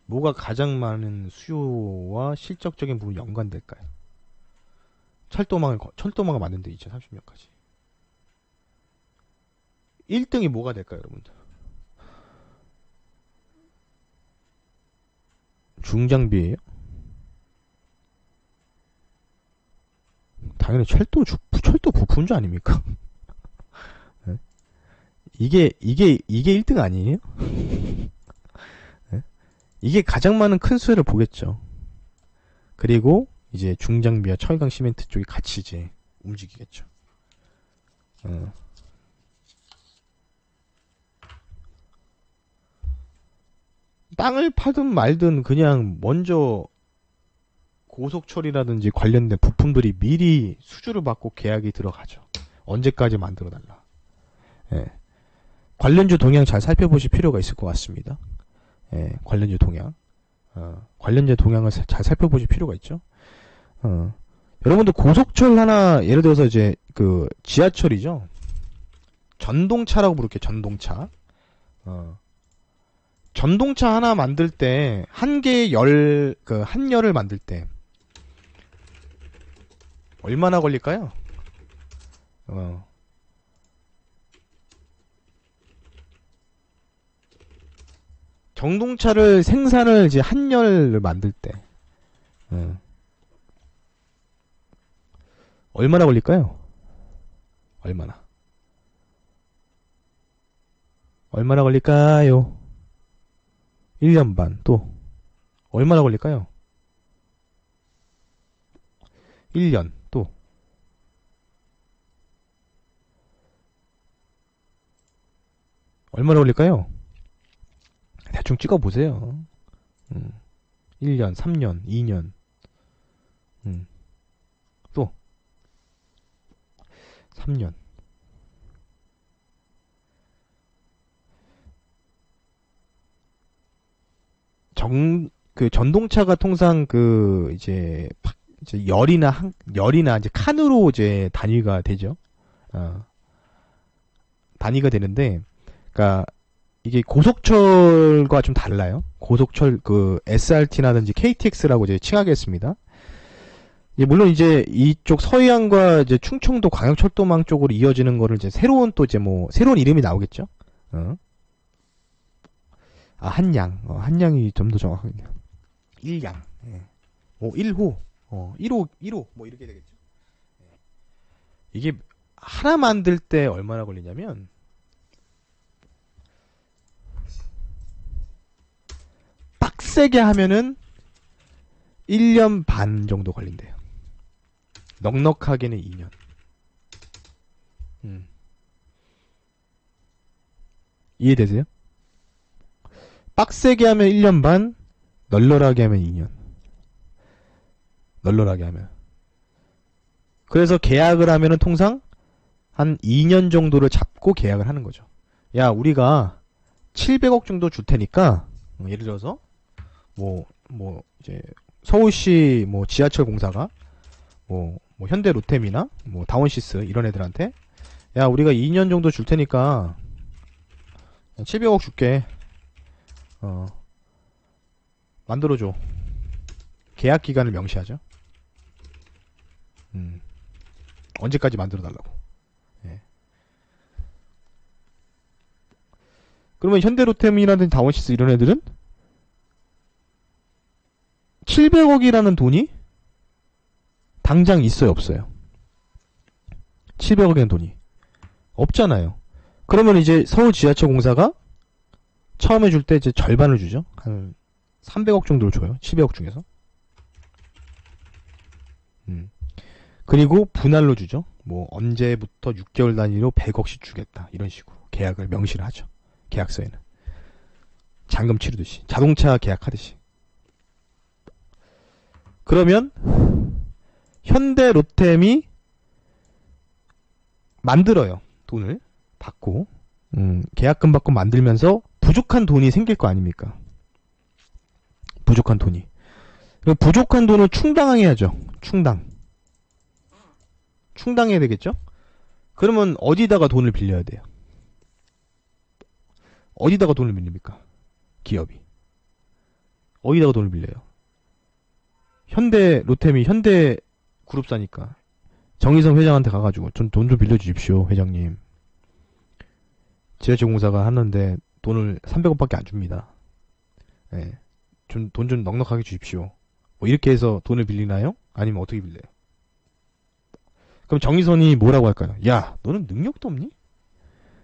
뭐가 가장 많은 수요와 실적적인 부분이 연관될까요? 철도망을 만든데 2030년까지. 1등이 뭐가 될까요, 여러분들? 중장비예요? 당연히 철도 부품주 아닙니까? 네? 이게 1등 아니에요? 네? 이게 가장 많은 큰 수혜를 보겠죠. 그리고 이제 중장비와 철강 시멘트 쪽이 같이 이제 움직이겠죠. 땅을 파든 말든 그냥 먼저 고속철이라든지 관련된 부품들이 미리 수주를 받고 계약이 들어가죠. 언제까지 만들어 달라. 예. 관련주 동향 잘 살펴보실 필요가 있을 것 같습니다. 예, 관련주 동향. 관련주 동향을 잘 살펴보실 필요가 있죠. 여러분들 고속철 하나, 예를 들어서 이제 그 지하철이죠. 전동차라고 부를게요. 전동차. 전동차 하나 만들 때, 한 개의 한 열을 만들 때, 얼마나 걸릴까요? 전동차를 생산을 이제 한 열을 만들 때, 얼마나 걸릴까요? 얼마나 걸릴까요? 1년 반. 또 얼마나 걸릴까요? 1년. 또 얼마나 걸릴까요? 대충 찍어보세요. 1년, 3년, 2년. 또 3년. 전동차가 통상 이제 열이나 이제 칸으로 이제 단위가 되죠. 단위가 되는데, 그러니까 이게 고속철과 좀 달라요. 고속철 SRT라든지 KTX라고 이제 칭하게 했습니다. 물론 이제 이쪽 서해안과 이제 충청도 광역철도망 쪽으로 이어지는 거를 이제 새로운 이름이 나오겠죠. 한양. 한양이 좀 더 정확하겠네요. 1양. 예. 1호. 1호. 뭐 이렇게 되겠죠. 이게 하나 만들 때 얼마나 걸리냐면, 빡세게 하면은 1년 반 정도 걸린대요. 넉넉하게는 2년. 이해되세요? 빡세게 하면 1년 반, 널널하게 하면 2년. 널널하게 하면. 그래서 계약을 하면은 통상 한 2년 정도를 잡고 계약을 하는 거죠. 야, 우리가 700억 정도 줄 테니까, 예를 들어서, 이제, 서울시 지하철 공사가, 현대 로템이나, 다원시스, 이런 애들한테, 야, 우리가 2년 정도 줄 테니까, 700억 줄게. 만들어줘. 계약 기간을 명시하죠. 언제까지 만들어달라고. 예. 그러면 현대로템이라든지 다원시스 이런 애들은 700억이라는 돈이 당장 있어요, 없어요? 700억이라는 돈이 없잖아요. 그러면 이제 서울 지하철 공사가 처음에 줄 때 이제 절반을 주죠. 한 300억 정도를 줘요. 700억 중에서. 그리고 분할로 주죠. 뭐 언제부터 6개월 단위로 100억씩 주겠다. 이런 식으로 계약을 명시를 하죠. 계약서에는. 잔금 치르듯이. 자동차 계약하듯이. 그러면 현대 로템이 만들어요. 돈을 받고 계약금 받고 만들면서 부족한 돈이 생길 거 아닙니까? 부족한 돈이. 부족한 돈을 충당해야죠. 충당해야 되겠죠? 그러면 어디다가 돈을 빌려야 돼요? 어디다가 돈을 빌립니까? 기업이. 어디다가 돈을 빌려요? 현대 로템이 현대 그룹사니까 정의성 회장한테 가가지고 돈 좀 빌려주십시오, 회장님. 지하철공사가 하는데 돈을 300억밖에 안 줍니다. 예. 돈 좀 넉넉하게 주십시오. 뭐 이렇게 해서 돈을 빌리나요? 아니면 어떻게 빌려요? 그럼 정의선이 뭐라고 할까요? 야, 너는 능력도 없니?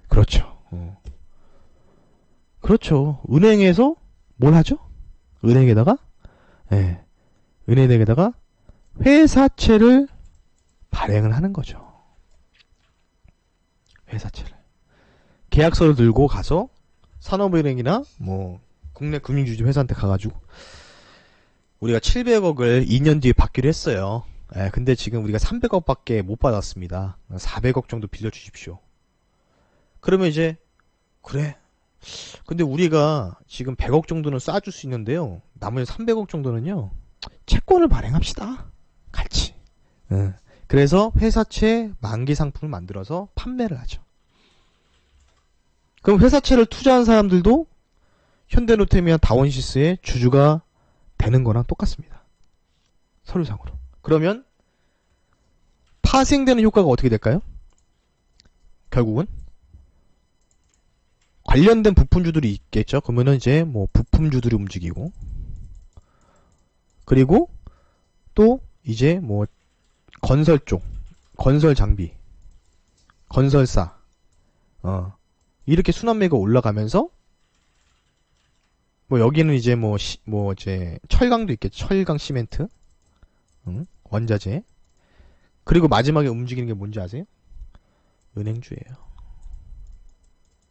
그렇죠. 그렇죠. 은행에서 뭘 하죠? 은행에다가 회사채를 발행을 하는 거죠. 회사채를. 계약서를 들고 가서 산업은행이나 뭐 국내 금융주주 회사한테 가가지고 우리가 700억을 2년 뒤에 받기로 했어요. 근데 지금 우리가 300억밖에 못 받았습니다. 400억 정도 빌려주십시오. 그러면 이제 그래. 근데 우리가 지금 100억 정도는 쏴줄 수 있는데요. 나머지 300억 정도는요. 채권을 발행합시다. 같이. 그래서 회사채 만기 상품을 만들어서 판매를 하죠. 그럼 회사채를 투자한 사람들도 현대로템이나 다원시스의 주주가 되는 거랑 똑같습니다. 서류상으로. 그러면 파생되는 효과가 어떻게 될까요? 결국은 관련된 부품주들이 있겠죠. 그러면은 이제 뭐 부품주들이 움직이고, 그리고 또 이제 뭐 건설 쪽, 건설 장비, 건설사, 이렇게 순환매가 올라가면서 뭐 여기는 이제 뭐 이제 철강도 있겠죠. 철강 시멘트, 원자재. 그리고 마지막에 움직이는 게 뭔지 아세요? 은행주예요.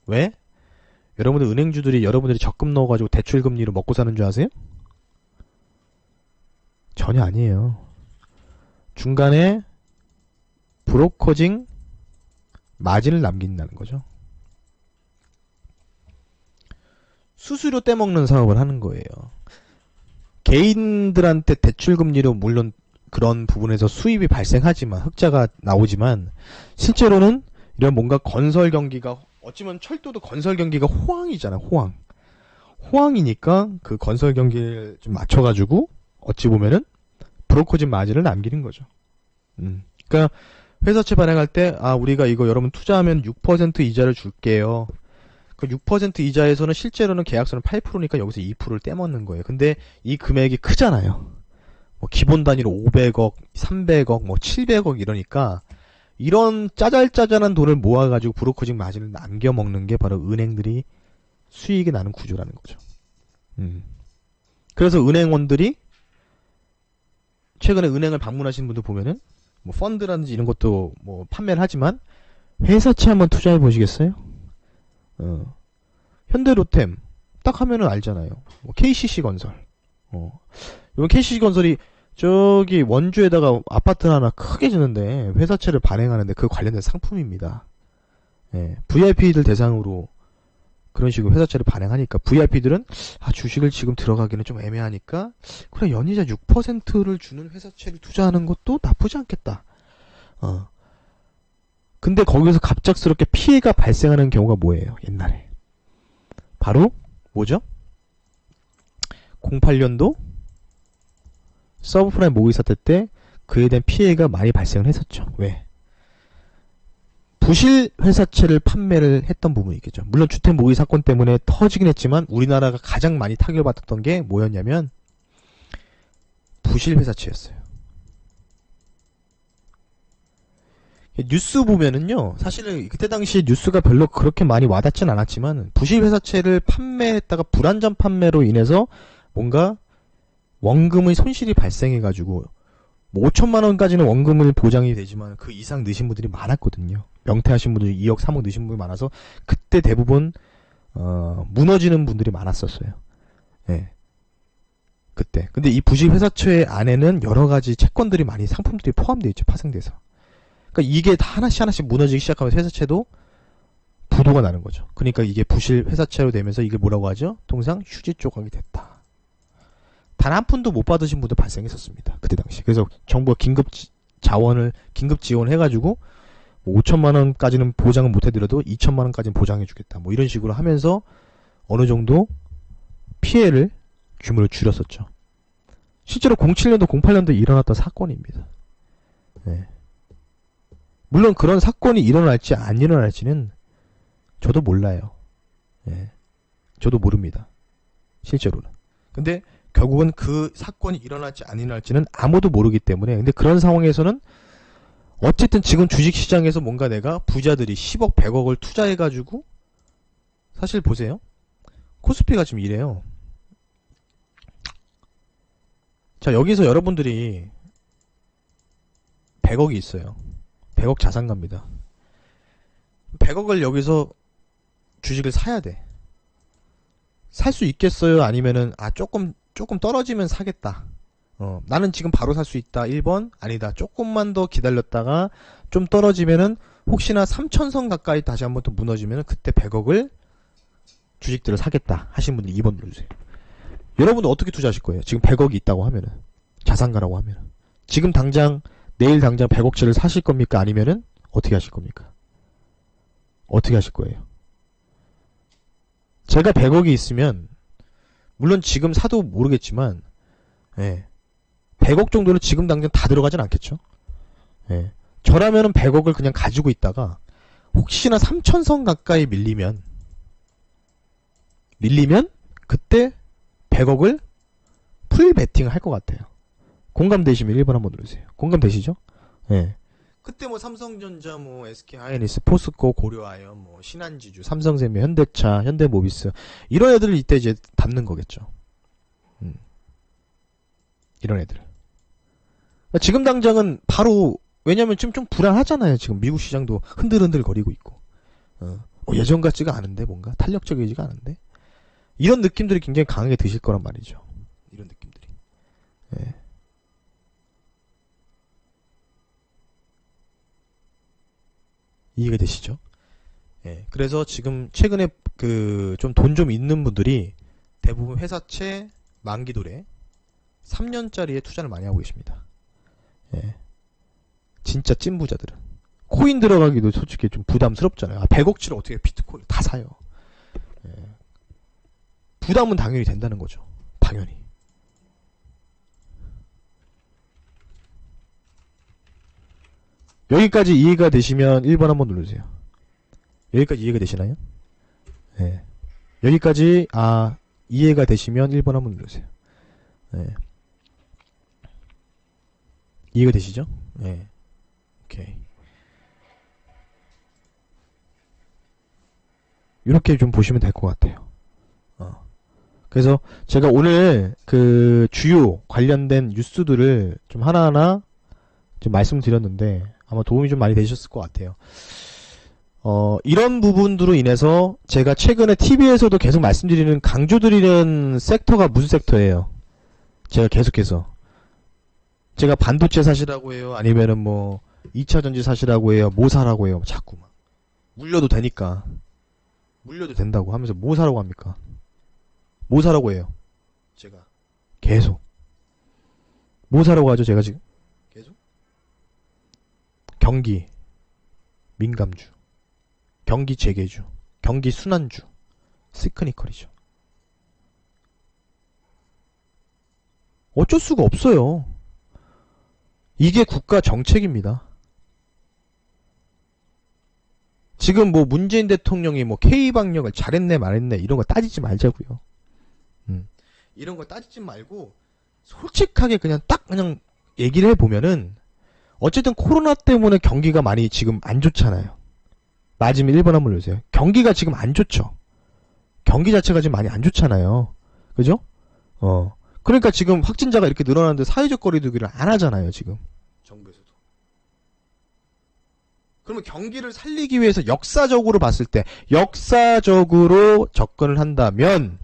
왜? 여러분들 은행주들이 여러분들이 적금 넣어가지고 대출금리로 먹고 사는 줄 아세요? 전혀 아니에요. 중간에 브로커징 마진을 남긴다는 거죠. 수수료 떼먹는 사업을 하는 거예요. 개인들한테 대출금리로 물론 그런 부분에서 수입이 발생하지만, 흑자가 나오지만, 실제로는 이런 뭔가 건설 경기가, 어찌면 철도도 건설 경기가 호황이잖아, 호황. 호황이니까 그 건설 경기를 좀 맞춰가지고, 어찌 보면은, 브로커진 마진을 남기는 거죠. 그러니까, 회사채 발행할 때, 우리가 이거 여러분 투자하면 6% 이자를 줄게요. 그 6% 이자에서는 실제로는 계약서는 8%니까 여기서 2%를 떼먹는 거예요. 근데 이 금액이 크잖아요. 뭐 기본 단위로 500억, 300억, 뭐 700억 이러니까 이런 짜잘짜잘한 돈을 모아가지고 브로커징 마진을 남겨먹는 게 바로 은행들이 수익이 나는 구조라는 거죠. 그래서 은행원들이 최근에 은행을 방문하신 분들 보면은 뭐 펀드라든지 이런 것도 뭐 판매를 하지만 회사채 한번 투자해 보시겠어요? 현대로템 딱 하면은 알잖아요. 뭐 KCC 건설. 이번 KCC 건설이 저기 원주에다가 아파트 하나 크게 짓는데 회사채를 발행하는데 그 관련된 상품입니다. VIP들 대상으로 그런 식으로 회사채를 발행하니까 VIP들은 주식을 지금 들어가기는 좀 애매하니까 그래 연이자 6%를 주는 회사채를 투자하는 것도 나쁘지 않겠다. 근데 거기서 갑작스럽게 피해가 발생하는 경우가 뭐예요? 옛날에 바로 뭐죠? 08년도 서브프라임 모기지 사태 때 그에 대한 피해가 많이 발생을 했었죠. 왜? 부실 회사채를 판매를 했던 부분이 있겠죠. 물론 주택 모기지 사건 때문에 터지긴 했지만 우리나라가 가장 많이 타격을 받았던 게 뭐였냐면 부실 회사채였어요. 뉴스 보면은요, 사실은 그때 당시 뉴스가 별로 그렇게 많이 와닿진 않았지만, 부실회사채를 판매했다가 불안전 판매로 인해서 뭔가 원금의 손실이 발생해가지고, 뭐 5천만 원까지는 원금을 보장이 되지만 그 이상 넣으신 분들이 많았거든요. 명퇴하신 분들이 2억, 3억 넣으신 분들이 많아서 그때 대부분 무너지는 분들이 많았었어요. 예. 그때. 근데 이 부실회사채 안에는 여러 가지 채권들이 많이 상품들이 포함되어 있죠. 파생돼서. 그러니까 이게 다 하나씩 무너지기 시작하면 회사채도 부도가 나는 거죠. 그러니까 이게 부실회사채로 되면서 이게 뭐라고 하죠? 통상 휴지 조각이 됐다. 단 한 푼도 못 받으신 분도 발생했었습니다. 그때 당시. 그래서 정부가 긴급 지원을 해가지고 뭐 5천만 원까지는 보장을 못 해드려도 2천만 원까지는 보장해주겠다. 뭐 이런 식으로 하면서 어느 정도 피해를 규모를 줄였었죠. 실제로 07년도, 08년도 일어났던 사건입니다. 네. 물론 그런 사건이 일어날지 안 일어날지는 저도 몰라요. 네. 저도 모릅니다. 실제로는. 근데 결국은 그 사건이 일어날지 안 일어날지는 아무도 모르기 때문에, 근데 그런 상황에서는 어쨌든 지금 주식시장에서 뭔가 내가 부자들이 10억, 100억을 투자해가지고, 사실 보세요. 코스피가 지금 이래요. 자, 여기서 여러분들이 100억이 있어요. 100억 자산가입니다. 100억을 여기서 주식을 사야 돼. 살 수 있겠어요? 아니면은 조금 떨어지면 사겠다. 나는 지금 바로 살 수 있다. 1번 아니다. 조금만 더 기다렸다가 좀 떨어지면은 혹시나 3천선 가까이 다시 한번 또 무너지면은 그때 100억을 주식들을 사겠다 하신 분들 2번 눌러주세요. 여러분들 어떻게 투자하실 거예요? 지금 100억이 있다고 하면은, 자산가라고 하면은, 지금 당장 내일 당장 100억짜리를 사실 겁니까? 아니면은 어떻게 하실 겁니까? 어떻게 하실 거예요? 제가 100억이 있으면, 물론 지금 사도 모르겠지만, 예, 100억 정도는 지금 당장 다 들어가진 않겠죠? 예, 저라면은 100억을 그냥 가지고 있다가 혹시나 3천선 가까이 밀리면 그때 100억을 풀 베팅을 할 것 같아요. 공감되시면 1번 한번 누르세요. 공감되시죠? 예. 그때 뭐 삼성전자, 뭐 SK하이닉스, 포스코, 고려아연, 뭐 신한지주, 삼성생명, 현대차, 현대모비스 이런 애들을 이때 이제 담는 거겠죠. 이런 애들. 그러니까 지금 당장은 바로, 왜냐면 지금 좀 불안하잖아요. 지금 미국 시장도 흔들흔들 거리고 있고. 예전 같지가 않은데, 뭔가 탄력적이지가 않은데. 이런 느낌들이 굉장히 강하게 드실 거란 말이죠. 이런 느낌들이. 예. 이해가 되시죠? 예. 그래서 지금 최근에 그 좀 돈 좀 있는 분들이 대부분 회사채 만기도래 3년짜리에 투자를 많이 하고 계십니다. 예. 진짜 찐부자들은. 코인 들어가기도 솔직히 좀 부담스럽잖아요. 100억치를 어떻게 비트코인 다 사요. 예. 부담은 당연히 된다는 거죠. 당연히. 여기까지 이해가 되시면 1번 한번 누르세요. 여기까지 이해가 되시나요? 네. 여기까지 이해가 되시면 1번 한번 누르세요. 네. 이해가 되시죠? 네. 오케이. 이렇게 좀 보시면 될 것 같아요. 그래서 제가 오늘 그 주요 관련된 뉴스들을 좀 하나하나 좀 말씀드렸는데 아마 도움이 좀 많이 되셨을 것 같아요. 이런 부분들로 인해서 제가 최근에 TV에서도 계속 말씀드리는, 강조드리는 섹터가 무슨 섹터예요? 제가 계속해서. 제가 반도체 사시라고 해요? 아니면은 뭐 2차전지 사시라고 해요? 뭐 사라고 해요? 자꾸 막. 물려도 되니까. 물려도 된다고 하면서 뭐 사라고 합니까? 뭐 사라고 해요? 제가. 계속. 뭐 사라고 하죠? 제가 지금? 계속? 경기. 민감주. 경기 재개주, 경기 순환주, 시크니컬이죠. 어쩔 수가 없어요. 이게 국가 정책입니다. 지금 뭐 문재인 대통령이 뭐 K방역을 잘했네 말했네 이런 거 따지지 말자고요. 이런 거 따지지 말고 솔직하게 그냥 딱 그냥 얘기를 해보면은 어쨌든 코로나 때문에 경기가 많이 지금 안 좋잖아요. 맞으면 1번 한번 누르세요. 경기가 지금 안 좋죠. 경기 자체가 지금 많이 안 좋잖아요. 그죠? 그러니까 지금 확진자가 이렇게 늘어나는데 사회적 거리두기를 안 하잖아요, 지금. 정부에서도. 그러면 경기를 살리기 위해서 역사적으로 봤을 때, 역사적으로 접근을 한다면,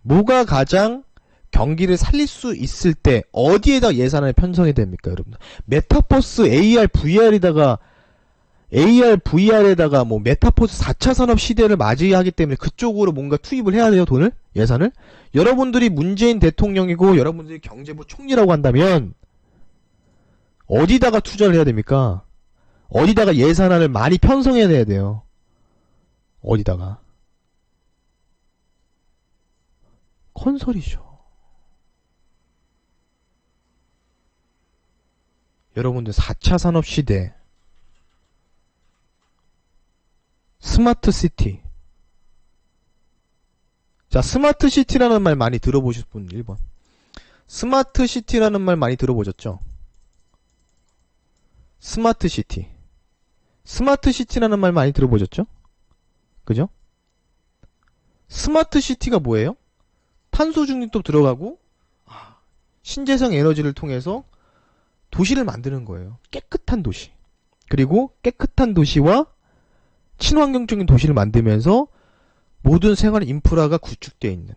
뭐가 가장 경기를 살릴 수 있을 때, 어디에다 예산을 편성해야 됩니까, 여러분? 메타버스 AR, VR에다가 뭐 메타버스 4차 산업 시대를 맞이하기 때문에 그쪽으로 뭔가 투입을 해야 돼요, 돈을? 예산을? 여러분들이 문재인 대통령이고 여러분들이 경제부 총리라고 한다면 어디다가 투자를 해야 됩니까? 어디다가 예산안을 많이 편성해야 돼요. 어디다가? 건설이죠. 여러분들 4차 산업 시대 스마트 시티. 자, 스마트 시티라는 말 많이 들어보실 분 1번. 스마트 시티라는 말 많이 들어보셨죠? 스마트 시티. 스마트 시티라는 말 많이 들어보셨죠? 그죠? 스마트 시티가 뭐예요? 탄소 중립도 들어가고 신재생 에너지를 통해서 도시를 만드는 거예요. 깨끗한 도시. 그리고 깨끗한 도시와 친환경적인 도시를 만들면서 모든 생활 인프라가 구축되어 있는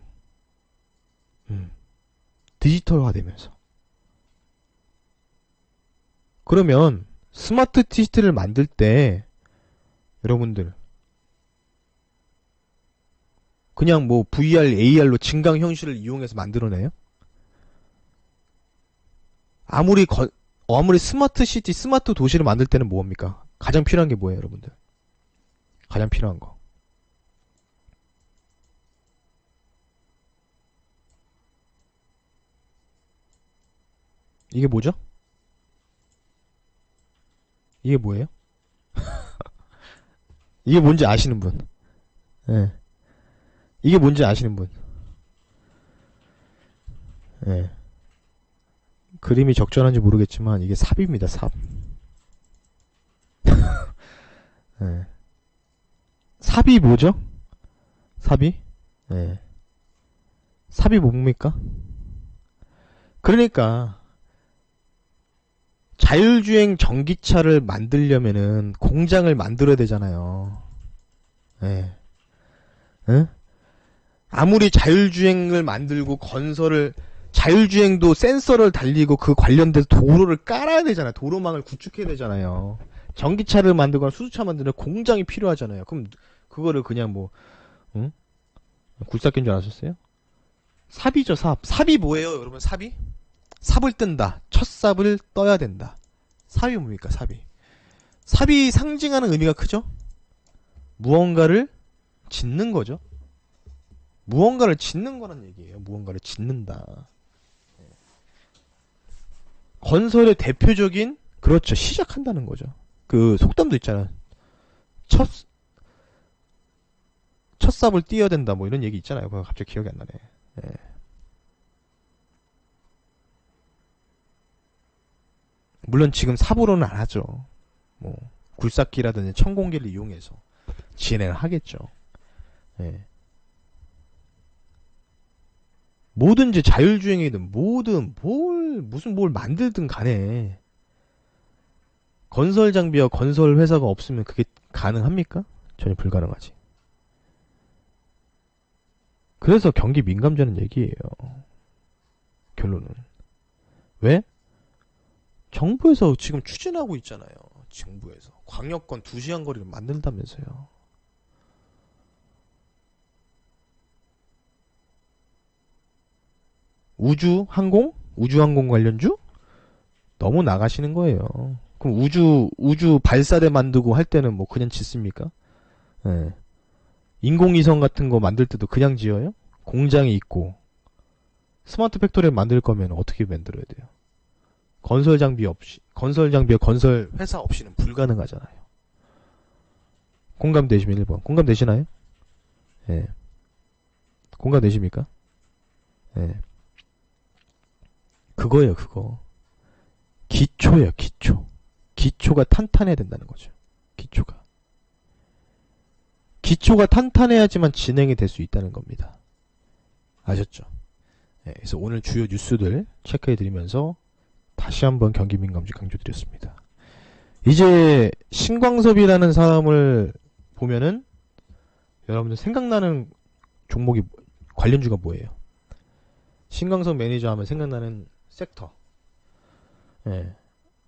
디지털화 되면서 그러면 스마트 시티를 만들 때 여러분들 그냥 뭐 VR, AR로 증강현실을 이용해서 만들어내요? 아무리 스마트 시티, 스마트 도시를 만들 때는 뭡니까? 가장 필요한 게 뭐예요, 여러분들? 가장 필요한 거. 이게 뭐죠? 이게 뭐예요? 이게 뭔지 아시는 분? 예. 이게 뭔지 아시는 분? 예. 그림이 적절한지 모르겠지만 이게 삽입니다, 삽. 예. 삽이 뭐죠? 삽이? 예. 삽이 뭡니까? 그러니까 자율주행 전기차를 만들려면은 공장을 만들어야 되잖아요. 예. 예? 아무리 자율주행을 만들고 자율주행도 센서를 달리고 그 관련돼서 도로를 깔아야 되잖아요. 도로망을 구축해야 되잖아요. 전기차를 만들거나 수소차 만드는 공장이 필요하잖아요. 그럼 그거를 그냥 뭐 굴삭기인 줄 아셨어요? 삽이죠, 삽. 삽이 뭐예요, 여러분? 삽이? 삽을 뜬다. 첫 삽을 떠야 된다. 삽이 뭡니까, 삽이? 삽이 상징하는 의미가 크죠? 무언가를 짓는 거죠. 무언가를 짓는 거란 얘기예요. 무언가를 짓는다. 건설의 대표적인, 그렇죠, 시작한다는 거죠. 그 속담도 있잖아. 첫 삽을 띄어야 된다, 뭐 이런 얘기 있잖아요. 그거 갑자기 기억이 안 나네. 예. 물론 지금 삽으로는 안 하죠. 뭐 굴삭기라든지 천공기를 이용해서 진행을 하겠죠. 예. 뭐든지 자율주행이든 뭐든 무슨 뭘 만들든 간에 건설 장비와 건설 회사가 없으면 그게 가능합니까? 전혀 불가능하지. 그래서 경기 민감자는 얘기예요. 결론은. 왜? 정부에서 지금 추진하고 있잖아요. 정부에서. 광역권 2시간 거리를 만든다면서요. 우주항공 관련주? 너무 나가시는 거예요. 그럼 우주 발사대 만들고 할 때는 뭐 그냥 짓습니까? 예. 인공위성 같은 거 만들 때도 그냥 지어요? 공장이 있고. 스마트 팩토리를 만들 거면 어떻게 만들어야 돼요? 건설 장비와 건설 회사 없이는 불가능하잖아요. 공감되시면 1번. 공감되시나요? 예. 공감되십니까? 예. 그거예요, 그거. 기초예요, 기초. 기초가 탄탄해야 된다는 거죠. 기초가. 기초가 탄탄해야지만 진행이 될 수 있다는 겁니다. 아셨죠? 네, 그래서 오늘 주요 뉴스들 체크해드리면서 다시 한번 경기 민감주 강조드렸습니다. 이제 신광섭이라는 사람을 보면은 여러분들 생각나는 종목이 관련주가 뭐예요? 신광섭 매니저 하면 생각나는 섹터. 예.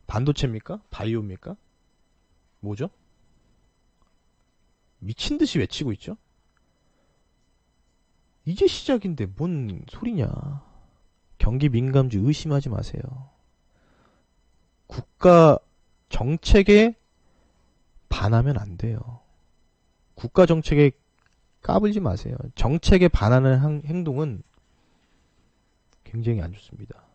반도체입니까? 바이오입니까? 뭐죠? 미친 듯이 외치고 있죠? 이제 시작인데 뭔 소리냐? 경기 민감주 의심하지 마세요. 국가 정책에 반하면 안 돼요. 국가 정책에 까불지 마세요. 정책에 반하는 행동은 굉장히 안 좋습니다.